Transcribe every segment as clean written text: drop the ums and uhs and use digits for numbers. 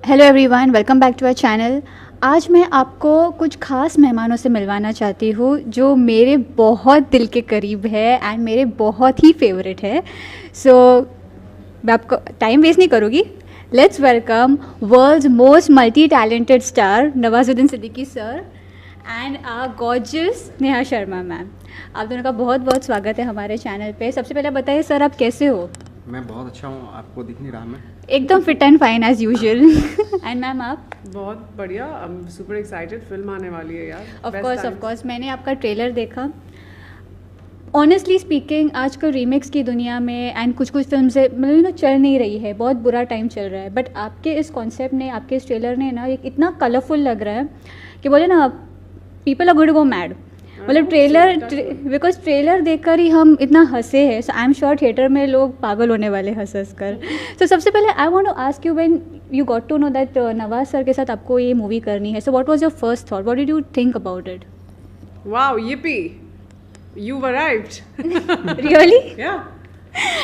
Hello everyone, welcome back to our channel. आज मैं आपको कुछ खास मेहमानों से मिलवाना चाहती हूँ जो मेरे बहुत दिल के करीब है एंड मेरे बहुत ही फेवरेट है। सो मैं आपको टाइम वेस्ट नहीं करूँगी। Let's welcome world's most multi talented star Nawazuddin Siddiqui sir and gorgeous Neha Sharma ma'am. आप दोनों का बहुत बहुत स्वागत है हमारे चैनल पे। सबसे पहले बताइए सर, आप कैसे हो? मैं बहुत अच्छा हूँ, आपको दिख नहीं रहा मैं? एकदम fit and fine as usual. And ma'am आप? बहुत बढ़िया, I am super excited. Film आने वाली है यार। ऑफ कोर्स मैंने आपका ट्रेलर देखा। ऑनेस्टली स्पीकिंग, आजकल रीमेक्स की दुनिया में एंड कुछ फिल्म से मतलब चल नहीं रही है, बहुत बुरा टाइम चल रहा है। बट आपके इस कॉन्सेप्ट ने, आपके इस ट्रेलर ने ना एक इतना कलरफुल लग रहा है कि बोले ना, people are going to go mad. मतलब बिकॉज ट्रेलर देखकर ही हम इतना हंसे हैं। So I am sure theatre में लोग पागल होने वाले हंस कर। तो सबसे पहले I want to ask you, when you got to know that Nawaz sir के साथ आपको ये मूवी करनी है, so what was your first thought, what did you think about it? Wow, yippee, you've arrived. Really? Yeah.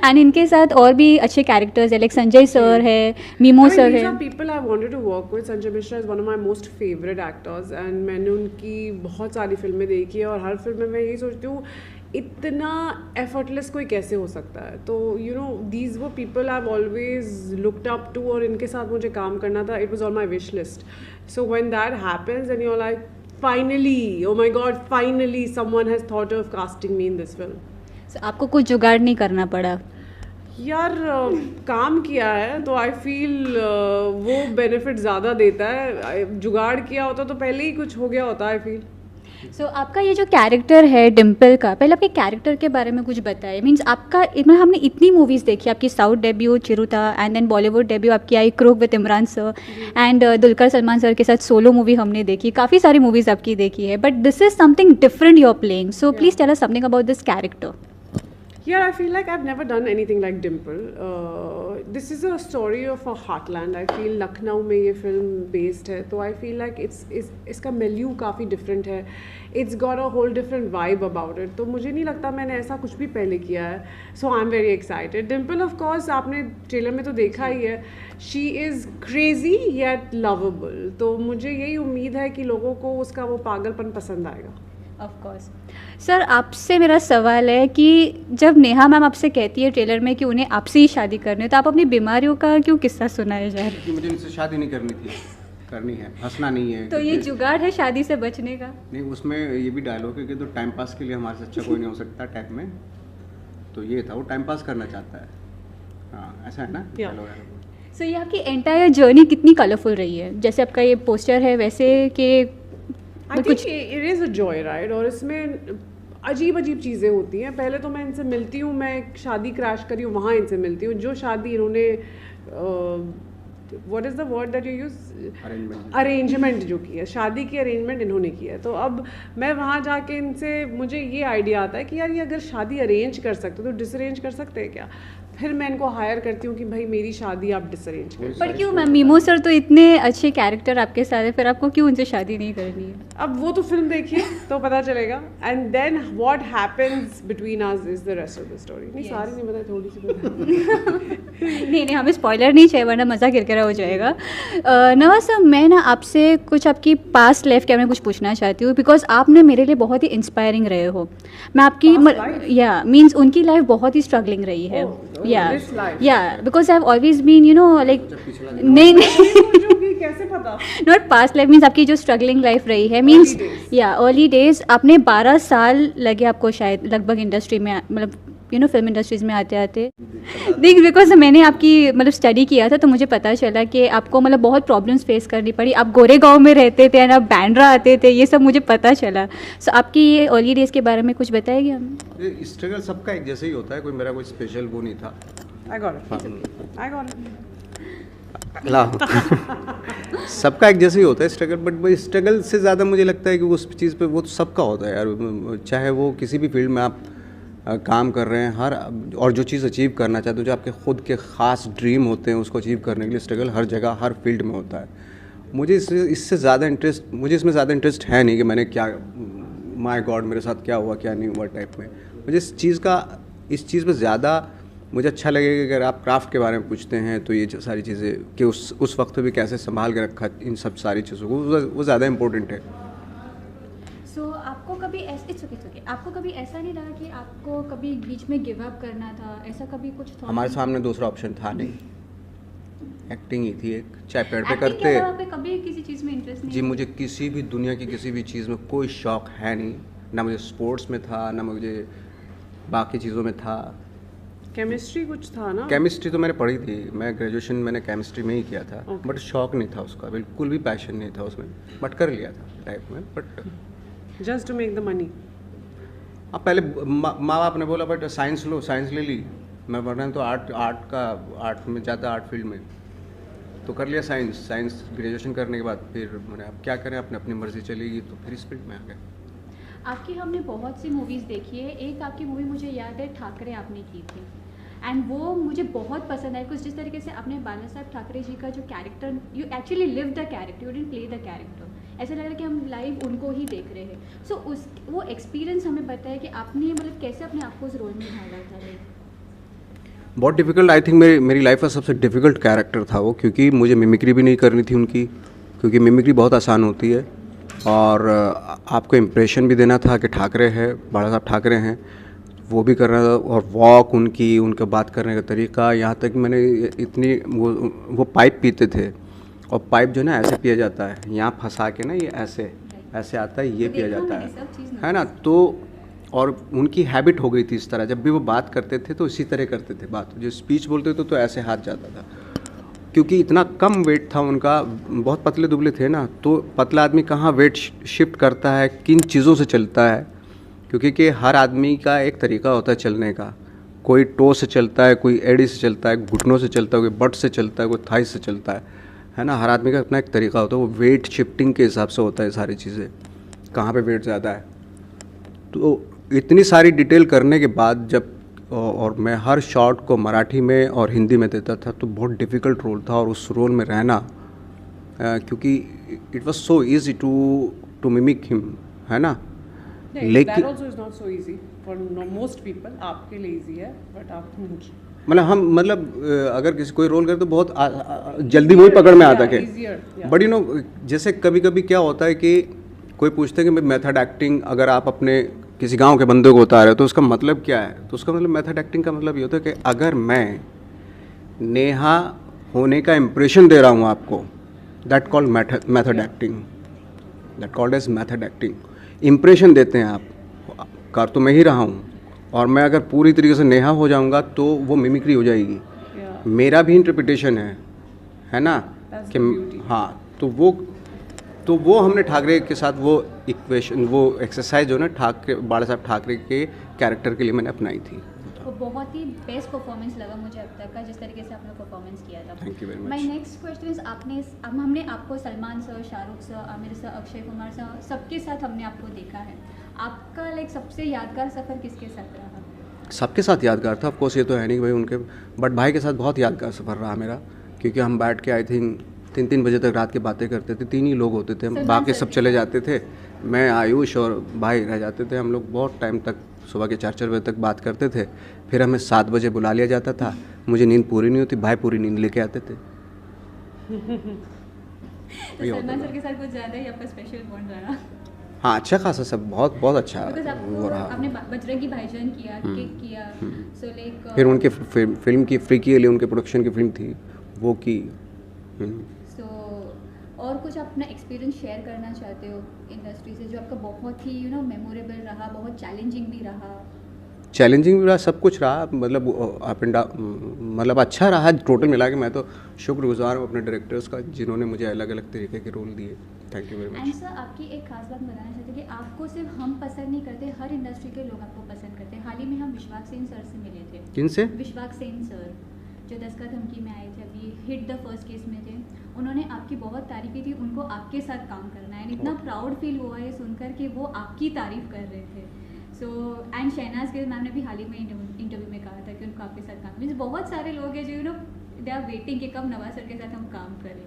And इनके साथ और भी अच्छे कैरेक्टर्स है, लाइक संजय सर है, मीमो सर These है। are people I wanted to work with. Sanjay Mishra is one of my most favorite actors and मैंने उनकी बहुत सारी फिल्में देखी है और हर फिल्म में मैं यही सोचती हूँ इतना एफर्टलेस कोई कैसे हो सकता है। तो यू नो दीज वो people I always looked up to और इनके साथ मुझे काम करना था। It was on my wish list. So when that happens and you are like finally, oh my god, finally someone has thought of casting me in this film. So, आपको कुछ जुगाड़ नहीं करना पड़ा? यार काम किया है तो आई फील वो बेनिफिट ज़्यादा देता है। जुगाड़ किया होता तो पहले ही कुछ हो गया होता। आई फील सो आपका ये जो कैरेक्टर है डिम्पल का, पहले आपके कैरेक्टर के बारे में कुछ बताइए। मीन्स आपका, मतलब हमने इतनी मूवीज़ देखी, आपकी south debut Chirutha and then Bollywood debut आपकी आई Crook with Emraan sir and Dulquer Salmaan sir के साथ सोलो मूवी हमने देखी, काफ़ी सारी मूवीज़ आपकी देखी है। But this is something different you are playing, so please tell us something about this character. Yeah, I feel like I've never done anything like Dimple. This is a story of a heartland. I feel Lucknow में ये film based है, तो I feel like इसका milieu काफ़ी different है. It's got a whole different vibe about it. तो मुझे नहीं लगता मैंने ऐसा कुछ भी पहले किया है. So I'm very excited. Dimple of course आपने ट्रेलर में तो देखा ही है. She is crazy yet lovable. तो मुझे यही उम्मीद है कि लोगों को उसका वो पागलपन पसंद आएगा. Of course. सर, आपसे मेरा सवाल है कि जब नेहा मैम आपसे कहती है ट्रेलर में कि उन्हें आपसे ही शादी करनी है, तो आप अपनी बीमारियों का क्यों किस्सा सुनाए जा रहे हैं? मुझे इनसे शादी नहीं करनी थी, करनी है, हंसना नहीं है। तो ये जुगाड़ है शादी से बचने का? नहीं, उसमें ये भी डायलॉग है कि तो टाइम पास के लिए हमारे से अच्छा कोई नहीं हो सकता टाइप में। तो ये था, वो टाइम पास करना चाहता है। हाँ, ऐसा है ना डायलॉग है। सो ये आपकी एंटायर जर्नी कितनी कलरफुल रही है? जैसे आपका ये पोस्टर है वैसे कि I think it is a joy ride और इसमें अजीब अजीब चीज़ें होती हैं। पहले तो मैं इनसे मिलती हूँ, मैं एक शादी क्रैश करी हूँ वहाँ इनसे मिलती हूँ। जो शादी इन्होंने what is the word that you use, arrangement जो की है, शादी की अरेंजमेंट इन्होंने की है। तो अब मैं वहाँ जाके इनसे, मुझे ये आइडिया आता है कि यार ये अगर शादी अरेंज कर सकते तो डिसअरेंज कर सकते हैं क्या? फिर मैं इनको हायर करती हूँ कि भाई मेरी शादी आप डिसअरेंज करें। पर क्यों मैम? मीमो सर तो इतने अच्छे कैरेक्टर आपके साथ है, फिर आपको क्यों उनसे शादी नहीं करनी है? अब वो तो फिल्म देखिए तो पता चलेगा। And then what happens between us is the rest of the story. नहीं, सारी नहीं बताई, थोड़ी सी नहीं, हमें स्पॉइलर नहीं चाहिए वरना मज़ा किरकिरा हो जाएगा। नवाज सर, मैं ना आपसे कुछ आपकी पास्ट लाइफ के बारे में कुछ पूछना चाहती हूँ, बिकॉज आपने मेरे लिए बहुत ही इंस्पायरिंग रहे हो। मैं आपकी या मीन्स उनकी लाइफ बहुत ही स्ट्रगलिंग रही है। या because I have always been like, नहीं कैसे पता? नॉट पास्ट लाइफ, मीन्स आपकी जो स्ट्रगलिंग लाइफ रही है, मीन्स या अर्ली डेज। आपने 12 साल लगे आपको शायद लगभग इंडस्ट्री में, मतलब फिल्म इंडस्ट्रीज में आते आते। देख, बिकॉज मैंने आपकी मतलब स्टडी किया था तो मुझे पता चला कि आपको मतलब बहुत प्रॉब्लम्स फेस करनी पड़ी। आप गोरेगांव में रहते थे, आप बैंड्रा आते थे, ये सब मुझे पता चला। सो आपकी ये अर्ली डेज के बारे में कुछ बताएगी हमें? ये स्ट्रगल सबका एक जैसे ही होता है, कोई मेरा कोई स्पेशल वो नहीं था। I got it. सबका एक जैसे ही होता है स्ट्रगल, बट स्ट्रगल से ज़्यादा मुझे लगता है कि उस चीज़ पे वो तो सबका होता है यार। चाहे वो किसी भी फील्ड में आप काम कर रहे हैं, हर और जो चीज़ अचीव करना चाहते हो, जो आपके खुद के ख़ास ड्रीम होते हैं, उसको अचीव करने के लिए स्ट्रगल हर जगह हर फील्ड में होता है। मुझे इससे ज़्यादा इंटरेस्ट, मुझे इसमें ज़्यादा इंटरेस्ट है नहीं कि मैंने क्या, माय गॉड मेरे साथ क्या हुआ क्या नहीं हुआ टाइप में। मुझे इस चीज़ पे ज़्यादा मुझे अच्छा लगेगा कि अगर आप क्राफ्ट के बारे में पूछते हैं तो ये सारी चीज़ें कि उस वक्त भी कैसे संभाल के रखा इन सब सारी चीज़ों को, वो ज़्यादा इम्पोर्टेंट है। सो आपको कभी आपको कभी ऐसा नहीं लगा कि आपको कभी बीच में गिव अप करना था, ऐसा कभी कुछ था? हमारे सामने दूसरा ऑप्शन था नहीं, एक्टिंग ही थी एक, चाहे पेड़ पे Acting करते। के अलावा आपको कभी किसी चीज़ में इंटरेस्ट नहीं? जी मुझे किसी भी दुनिया की किसी भी चीज़ में कोई शौक़ है नहीं, ना मुझे स्पोर्ट्स में था, ना मुझे बाकी चीज़ों में था। केमिस्ट्री कुछ था ना? केमिस्ट्री तो मैंने पढ़ी थी, मैं ग्रेजुएशन मैंने केमिस्ट्री में ही किया था, बट शौक़ नहीं था उसका, बिल्कुल भी पैशन नहीं था उसमें, बट कर लिया था लाइफ में। But just to make the money. अब पहले माँ बाप ने बोला बट साइंस लो, साइंस ले ली। मैं पढ़ना तो आर्ट में जाता, आर्ट फील्ड में तो कर लिया साइंस ग्रेजुएशन करने के बाद। फिर मैंने अब क्या करें, अपनी मर्ज़ी चलेगी, तो फिर इस फील्ड में आ गए। आपकी हमने बहुत सी मूवीज़ देखी है, एक आपकी मूवी मुझे याद है ठाकरे आपने की थी, एंड वो मुझे बहुत पसंद आई कुछ जिस तरीके से आपने बाला साहब ठाकरे जी का जो character, you actually live the character, you didn't play the character, ऐसा लग रहा है कि हम लाइव उनको ही देख रहे हैं। सो वो एक्सपीरियंस हमें बताया कि आपने मतलब कैसे अपने आप को उस रोल में ढाला था। बहुत डिफ़िकल्ट, आई थिंक मेरी लाइफ का सबसे डिफ़िकल्ट कैरेक्टर था वो, क्योंकि मुझे मिमिक्री भी नहीं करनी थी उनकी, क्योंकि मिमिक्री बहुत आसान होती है और आपको इम्प्रेशन भी देना था कि ठाकरे है, बाला साहब ठाकरे हैं, वो भी करना था। और वॉक उनका बात करने का तरीका, यहाँ तक मैंने इतनी वो पाइप पीते थे, और पाइप जो ना ऐसे पिया जाता है, यहाँ फंसा के ना ये ऐसे आता है, ये पिया जाता है ना। तो और उनकी हैबिट हो गई थी इस तरह, जब भी वो बात करते थे तो इसी तरह करते थे बात, जो स्पीच बोलते थे तो ऐसे हाथ जाता था, क्योंकि इतना कम वेट था उनका, बहुत पतले दुबले थे ना, तो पतला आदमी कहाँ वेट शिफ्ट करता है, किन चीज़ों से चलता है, क्योंकि कि हर आदमी का एक तरीका होता है चलने का, कोई टो से चलता है, कोई एड़ी से चलता है, घुटनों से चलता है, कोई बट से चलता है, कोई थाई से चलता है ना। हर आदमी का अपना एक तरीका होता है, वो वेट शिफ्टिंग के हिसाब से होता है सारी चीज़ें, कहाँ पे वेट ज़्यादा है। तो इतनी सारी डिटेल करने के बाद जब, और मैं हर शॉट को मराठी में और हिंदी में देता था, तो बहुत डिफ़िकल्ट रोल था, और उस रोल में रहना, क्योंकि it was so easy to mimic him, है ना। लेकिन that also is not so easy for most people, आपके लिए easy है, but आप मतलब अगर किसी कोई रोल करे तो बहुत जल्दी वही पकड़ में आता है। बट यू नो, जैसे कभी कभी क्या होता है कि कोई पूछते हैं कि मेथड एक्टिंग अगर आप अपने किसी गांव के बंदे को उतारे तो उसका मतलब क्या है, तो उसका मतलब मेथड एक्टिंग का मतलब ये होता है कि अगर मैं नेहा होने का इम्प्रेशन दे रहा हूँ आपको, that called method acting, that called as method acting. Impression देते हैं आप, कर तो मैं ही रहा हूँ, और मैं अगर पूरी तरीके से नेहा हो जाऊँगा तो वो मिमिक्री हो जाएगी, मेरा भी इंटरप्रिटेशन है ना कि हाँ। तो वो हमने ठाकरे के साथ वो इक्वेशन, वो एक्सरसाइज जो ना बाला साहब ठाकरे के कैरेक्टर के लिए मैंने अपनाई थी। वो बहुत ही बेस्ट परफॉर्मेंस लगा मुझे अब तक का, जिस तरीके से आपने परफॉर्मेंस किया था। Thank you very much. My next question is, हमने आपको Salman sir, Shahrukh sir, Aamir sir, Akshay Kumar sir, सबके साथ हमने आपको देखा है, आपका लाइक सबसे यादगार सफ़र किसके साथ रहा? सबके साथ यादगार था, ऑफकोर्स ये तो है नहीं भाई उनके, बट भाई के साथ बहुत यादगार सफ़र रहा मेरा, क्योंकि हम बैठ के आई थिंक 3 बजे तक रात की बातें करते थे, 3 ही लोग होते थे, बाकी सब चले जाते थे, मैं आयुष और भाई रह जाते थे। हम लोग बहुत टाइम तक, सुबह के 4 बजे तक बात करते थे, फिर हमें 7 बजे बुला लिया जाता था, मुझे नींद पूरी नहीं होती, भाई पूरी नींद लेके आते थे। सलमान सर के साथ कुछ ज़्यादा ही आपका स्पेशल बॉन्ड रहा? हाँ, अच्छा खासा, सब बहुत अच्छा वो रहा। आपने बजरंगी भाईजान किया, किक किया, सो लाइक फिर उनके फिल्म की फ्रीकी के लिए उनके प्रोडक्शन की फिल्म थी, वो की। सो और कुछ अपना एक्सपीरियंस शेयर करना चाहते हो इंडस्ट्री से जो आपका बहुत ही मेमोरेबल रहा, बहुत चैलेंजिंग भी रहा? चैलेंजिंग भी रहा, सब कुछ रहा, मतलब अप एंड डाउन, मतलब अच्छा रहा टोटल मिला के। मैं तो शुक्रगुजार हूँ अपने डायरेक्टर्स का, जिन्होंने मुझे अलग अलग तरीके के रोल दिए। Thank you very much. And sir, आपकी एक खास बात बताना चाहते हैं कि आपको सिर्फ हम पसंद नहीं करते, हर इंडस्ट्री के लोग आपको पसंद करते हैं। हाल ही में हम विश्वास सेन सर से मिले थे। किन से? विश्वास सेन सर, जो 10 का धमकी में आए थे, अभी हिट द फर्स्ट केस में थे। उन्होंने आपकी बहुत तारीफ की थी, उनको आपके साथ काम करना है, इतना प्राउड फील हुआ है सुनकर कि वो आपकी तारीफ कर रहे थे। So and Shehnaaz Gill ma'am ने भी हाल ही में इंटरव्यू में कहा था कि उनको आपके साथ काम, मीन्स बहुत सारे लोग हैं जो दे आर वेटिंग कि कब नवाज सर के साथ हम काम करें।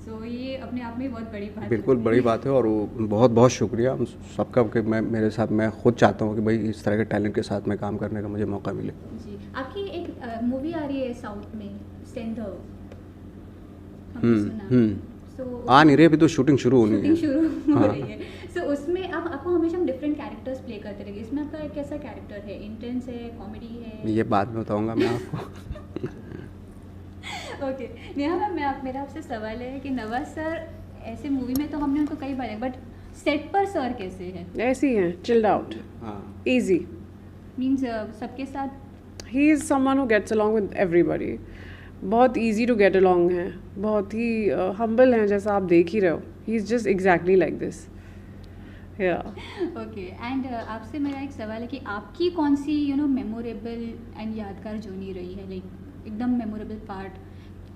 सो ये अपने आप में बहुत बड़ी बात बिल्कुल बड़ी बात है, और वो बहुत बहुत शुक्रिया हम सबका कि मैं खुद चाहता हूँ कि भाई इस तरह के टैलेंट के साथ में काम करने का मुझे मौका मिले। जी, आपकी एक मूवी आ रही है साउथ में, स्टैंडर्ड, हमने सुना। सो आ नहीं रही, अभी तो शूटिंग शुरू होनी है। शुरू हो रही है। सो उसमें आप आपको हमेशा हम डिफरेंट कैरेक्टर्स प्ले करते रहेंगे, इसमें आपका एक कैसा कैरेक्टर है? इंटेंस है, कॉमेडी है? ये बाद में बताऊंगा मैं आपको। ओके नेहा मैम, मेरा आपसे सवाल है कि नवाज सर ऐसे मूवी में तो हमने उनको कई बार देखा, बट सेट पर सर कैसे हैं? ऐसे ही हैं, चिल्ड आउट, इजी। मीन्स सबके साथ ही is someone who gets along with everybody, बहुत इजी टू गेट अलोंग है, बहुत ही हम्बल हैं, जैसा आप देख ही रहे हो। He is just exactly like this. या ओके एंड आपसे मेरा एक सवाल है कि आपकी कौन सी मेमोरेबल एंड यादगार जर्नी रही है, लाइक एकदम memorable part,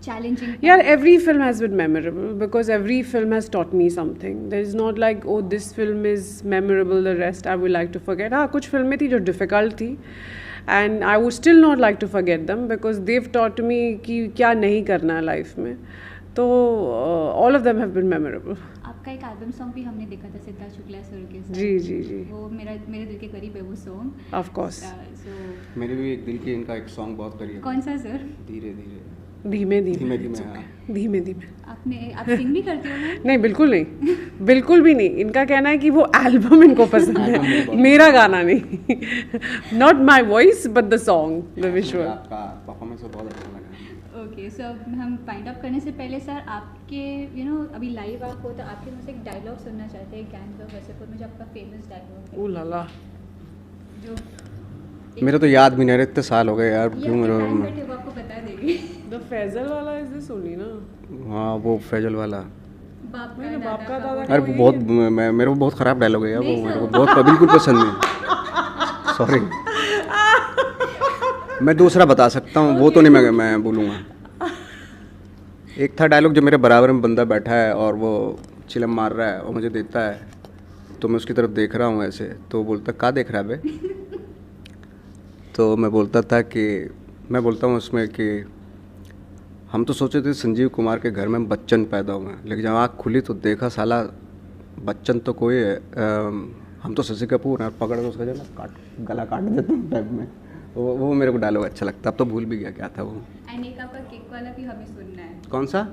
challenging part? Yeah, every film has been memorable because every film has taught me something. There is not like, oh, this film is memorable, the rest I would like to forget. हाँ, कुछ फिल्में थी जो difficult थी and I would still not like to forget them because they've taught me कि क्या नहीं करना है लाइफ में। तो all of them have been memorable. आपका एक एल्बम सॉन्ग भी हमने देखा था सिद्धार्थ शुक्ला सर के साथ। जी जी जी, वो मेरे दिल के करीब है वो सॉन्ग। of course. सो मेरे भी एक दिल की इनका एक सॉन्ग बहुत करीब है। कौन सा सर? धीरे धीरे। धीमे धीमे धीमे धीमे, हाँ। धीमे धीमे। आप सिंग भी करते हो ना? नहीं, बिल्कुल नहीं, बिल्कुल भी नहीं। इनका कहना है कि वो एल्बम इनको पसंद है, मेरा गाना नहीं। Not my voice but the song, the visual. आपका परफॉर्मेंस बहुत अच्छा लगा। ओके सो हम फाइंड अप करने से पहले सर आपके अभी लाइव आप हो तो आपके मुझसे एक डायलॉग सुनना चाहते हैं गैंग्स ऑफ वैसेपुर में, जो आपका फेमस डायलॉग है। ओ लाला, जो मेरे तो याद भी नहीं रहे, इतने साल हो गए यार, क्यों मेरे। वो आपको बता देगी। द फैजल वाला इज दिस ओनली ना? हाँ, वो फैजल वाला। बाप का दादा। अरे वो बहुत मेरे को बहुत ख़राब डायलॉग है यार, वो मेरे को बहुत बिल्कुल पसंद नहीं। सॉरी, मैं दूसरा बता सकता हूँ, वो तो नहीं मैं बोलूँगा। एक था डायलॉग, जो मेरे बराबर में बंदा बैठा है और वो चिलम मार रहा है और मुझे देखता है, तो मैं उसकी तरफ देख रहा हूँ ऐसे, तो बोलता क्या देख रहा है बे? तो मैं बोलता हूँ उसमें कि हम तो सोचे थे संजीव कुमार के घर में बच्चन पैदा हुए हैं, लेकिन जब आँख खुली तो देखा साला बच्चन तो कोई है, हम तो शशि कपूर हैं, पकड़ के उसका जो ना गला काट देते हैं टाइप में। वो मेरे को डायलॉग अच्छा लगता, अब तो भूल भी गया क्या था वो। एंड एक आपका केक वाला भी हमें सुनना है। कौन सा?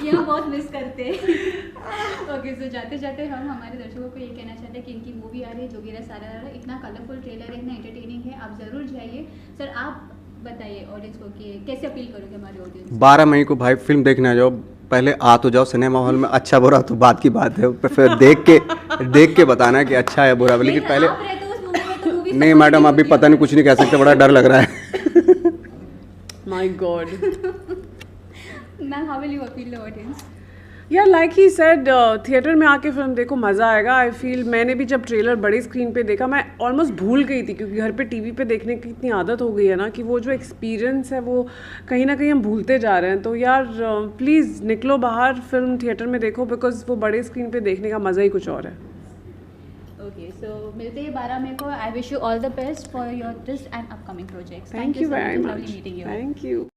ये हम बहुत मिस करते हैं। ओके सो जाते जाते हम हमारे दर्शकों को ये कहना चाहते हैं कि इनकी मूवी आ रही है जोगीरा सारा, इतना कलरफुल ट्रेलर है, इतना एंटरटेनिंग है, आप ज़रूर जाइए। सर आप बताइए ऑडियंस को कि कैसे अपील करोगे हमारे ऑडियंस? 12 मई को भाई फिल्म देखने आ जाओ, पहले आ तो जाओ सिनेमा हॉल में, अच्छा बुरा तो बात की बात है, फिर देख के बताना कि अच्छा है बुरा, लेकिन पहले नहीं मैडम, अभी पता नहीं, कुछ नहीं कह सकते, बड़ा डर लग रहा है। My God. Ma'am how will you appeal the audience? या लाइक ही सेड, थिएटर में आके फिल्म देखो, मज़ा आएगा। आई फील मैंने भी जब ट्रेलर बड़े स्क्रीन पे देखा, मैं ऑलमोस्ट भूल गई थी, क्योंकि घर पे टीवी पे देखने की इतनी आदत हो गई है ना, कि वो जो एक्सपीरियंस है वो कहीं ना कहीं हम भूलते जा रहे हैं। तो यार प्लीज़ निकलो बाहर, फिल्म थिएटर में देखो, बिकॉज वो बड़े स्क्रीन पे देखने का मज़ा ही कुछ और है। ओके सो मिलते हैं 12 मई को। I wish you all the best for your this and upcoming projects. Thank you very much. Meeting you. Thank you.